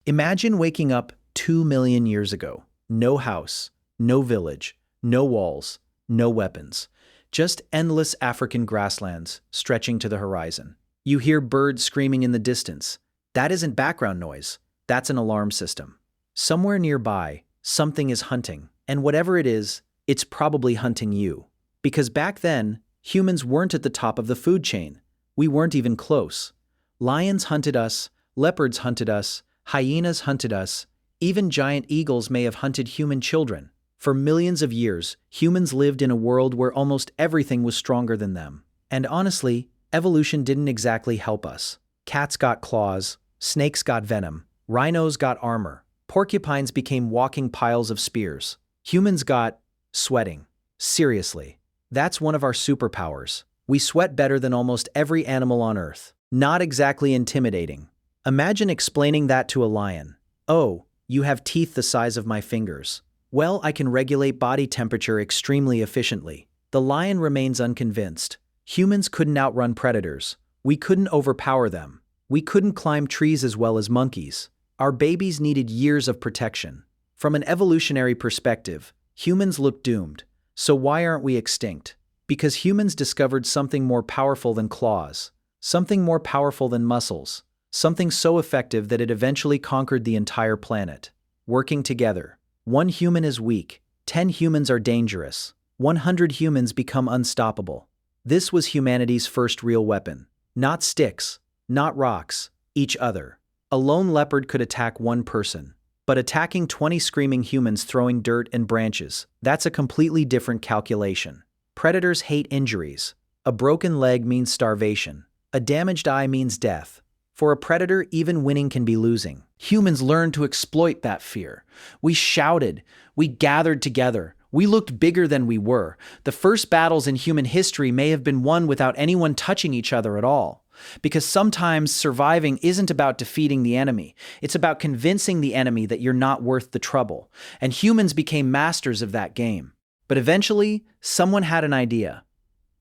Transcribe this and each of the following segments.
Imagine waking up 2 million years ago. No house, no village, no walls, no weapons. Just endless African grasslands stretching to the horizon. You hear birds screaming in the distance. That isn't background noise. That's an alarm system. Somewhere nearby, something is hunting. And whatever it is, it's probably hunting you. Because back then, humans weren't at the top of the food chain. We weren't even close. Lions hunted us, leopards hunted us, hyenas hunted us, even giant eagles may have hunted human children. For millions of years, humans lived in a world where almost everything was stronger than them. And honestly, evolution didn't exactly help us. Cats got claws, snakes got venom, rhinos got armor, porcupines became walking piles of spears. Humans got sweating. Seriously. That's one of our superpowers. We sweat better than almost every animal on Earth. Not exactly intimidating. Imagine explaining that to a lion. Oh, you have teeth the size of my fingers. Well, I can regulate body temperature extremely efficiently. The lion remains unconvinced. Humans couldn't outrun predators. We couldn't overpower them. We couldn't climb trees as well as monkeys. Our babies needed years of protection. From an evolutionary perspective, humans look doomed. So why aren't we extinct? Because humans discovered something more powerful than claws. Something more powerful than muscles. Something so effective that it eventually conquered the entire planet. Working together. 1 human is weak. 10 humans are dangerous. 100 humans become unstoppable. This was humanity's first real weapon. Not sticks, not rocks, each other. A lone leopard could attack 1 person. But attacking 20 screaming humans throwing dirt and branches, that's a completely different calculation. Predators hate injuries. A broken leg means starvation. A damaged eye means death. For a predator, even winning can be losing. Humans learned to exploit that fear. We shouted. We gathered together. We looked bigger than we were. The first battles in human history may have been won without anyone touching each other at all. Because sometimes surviving isn't about defeating the enemy. It's about convincing the enemy that you're not worth the trouble. And humans became masters of that game. But eventually, someone had an idea.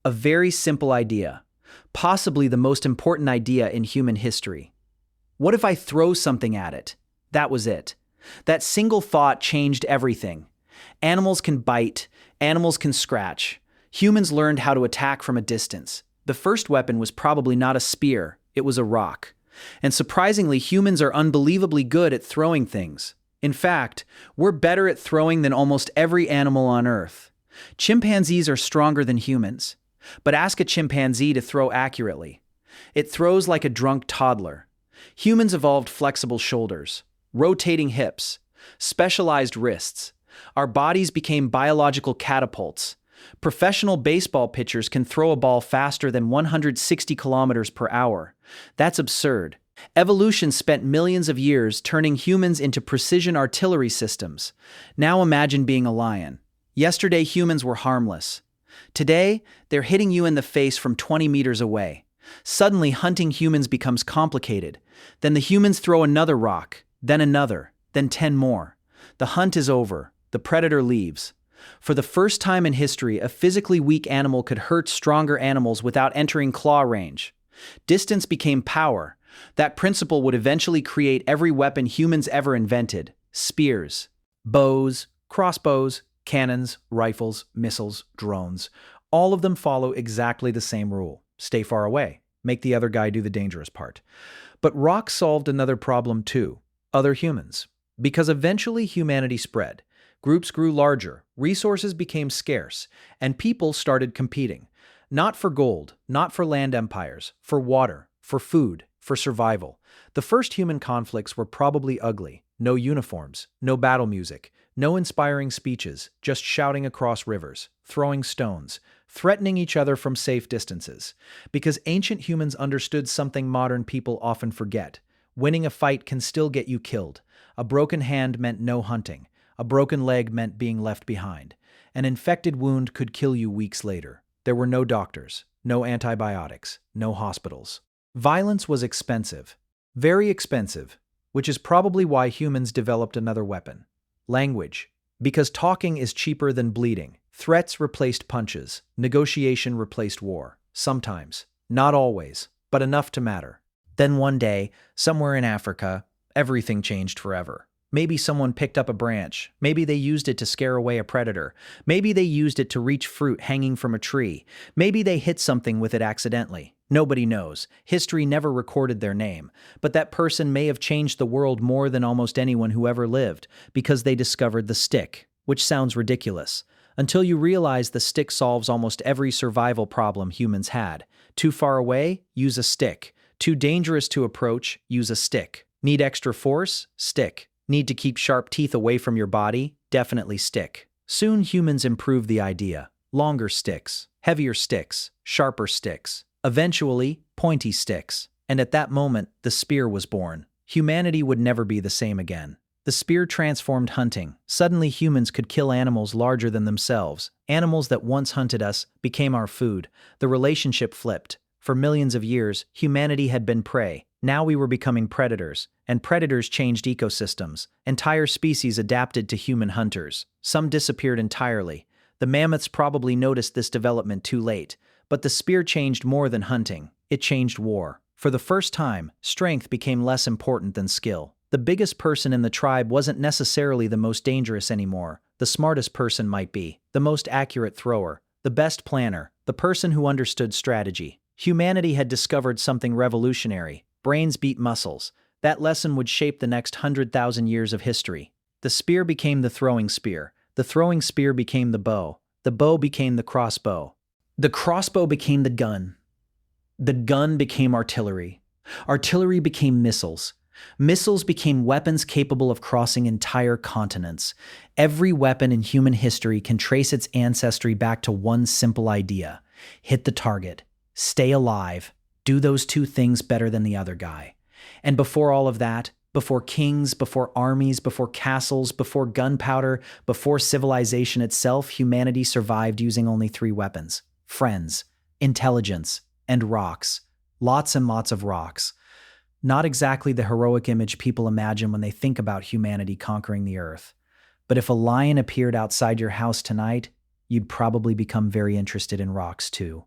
A very simple idea. Possibly the most important idea in human history. What if I throw something at it? That was it. That single thought changed everything. Animals can bite. Animals can scratch. Humans learned how to attack from a distance. The first weapon was probably not a spear, it was a rock. And surprisingly, humans are unbelievably good at throwing things. In fact, we're better at throwing than almost every animal on Earth. Chimpanzees are stronger than humans. But ask a chimpanzee to throw accurately. It throws like a drunk toddler. Humans evolved flexible shoulders, rotating hips, specialized wrists. Our bodies became biological catapults. Professional baseball pitchers can throw a ball faster than 160 kilometers per hour. That's absurd. Evolution spent millions of years turning humans into precision artillery systems. Now imagine being a lion. Yesterday, humans were harmless. Today, they're hitting you in the face from 20 meters away. Suddenly, hunting humans becomes complicated. Then the humans throw another rock, then another, then 10 more. The hunt is over. The predator leaves. For the first time in history, a physically weak animal could hurt stronger animals without entering claw range. Distance became power. That principle would eventually create every weapon humans ever invented. Spears, bows, crossbows, cannons, rifles, missiles, drones. All of them follow exactly the same rule. Stay far away. Make the other guy do the dangerous part. But rocks solved another problem too. Other humans. Because eventually humanity spread. Groups grew larger, resources became scarce, and people started competing. Not for gold, not for land empires, for water, for food, for survival. The first human conflicts were probably ugly. No uniforms, no battle music, no inspiring speeches, just shouting across rivers, throwing stones, threatening each other from safe distances. Because ancient humans understood something modern people often forget. Winning a fight can still get you killed. A broken hand meant no hunting. A broken leg meant being left behind. An infected wound could kill you weeks later. There were no doctors, no antibiotics, no hospitals. Violence was expensive. Very expensive. Which is probably why humans developed another weapon. Language. Because talking is cheaper than bleeding. Threats replaced punches. Negotiation replaced war. Sometimes. Not always, but enough to matter. Then one day, somewhere in Africa, everything changed forever. Maybe someone picked up a branch. Maybe they used it to scare away a predator. Maybe they used it to reach fruit hanging from a tree. Maybe they hit something with it accidentally. Nobody knows. History never recorded their name. But that person may have changed the world more than almost anyone who ever lived, because they discovered the stick, which sounds ridiculous. Until you realize the stick solves almost every survival problem humans had. Too far away? Use a stick. Too dangerous to approach? Use a stick. Need extra force? Stick. Need to keep sharp teeth away from your body? Definitely stick. Soon humans improved the idea. Longer sticks, heavier sticks, sharper sticks. Eventually, pointy sticks. And at that moment, the spear was born. Humanity would never be the same again. The spear transformed hunting. Suddenly humans could kill animals larger than themselves. Animals that once hunted us became our food. The relationship flipped. For millions of years, humanity had been prey. Now we were becoming predators, and predators changed ecosystems. Entire species adapted to human hunters. Some disappeared entirely. The mammoths probably noticed this development too late. But the spear changed more than hunting. It changed war. For the first time, strength became less important than skill. The biggest person in the tribe wasn't necessarily the most dangerous anymore. The smartest person might be. The most accurate thrower. The best planner. The person who understood strategy. Humanity had discovered something revolutionary. Brains beat muscles. That lesson would shape the next 100,000 years of history. The spear became the throwing spear. The throwing spear became the bow. The bow became the crossbow. The crossbow became the gun. The gun became artillery. Artillery became missiles. Missiles became weapons capable of crossing entire continents. Every weapon in human history can trace its ancestry back to one simple idea. Hit the target. Stay alive. Do those two things better than the other guy. And before all of that, before kings, before armies, before castles, before gunpowder, before civilization itself, humanity survived using only 3 weapons: friends, intelligence, and rocks. Lots and lots of rocks. Not exactly the heroic image people imagine when they think about humanity conquering the earth. But if a lion appeared outside your house tonight, you'd probably become very interested in rocks too.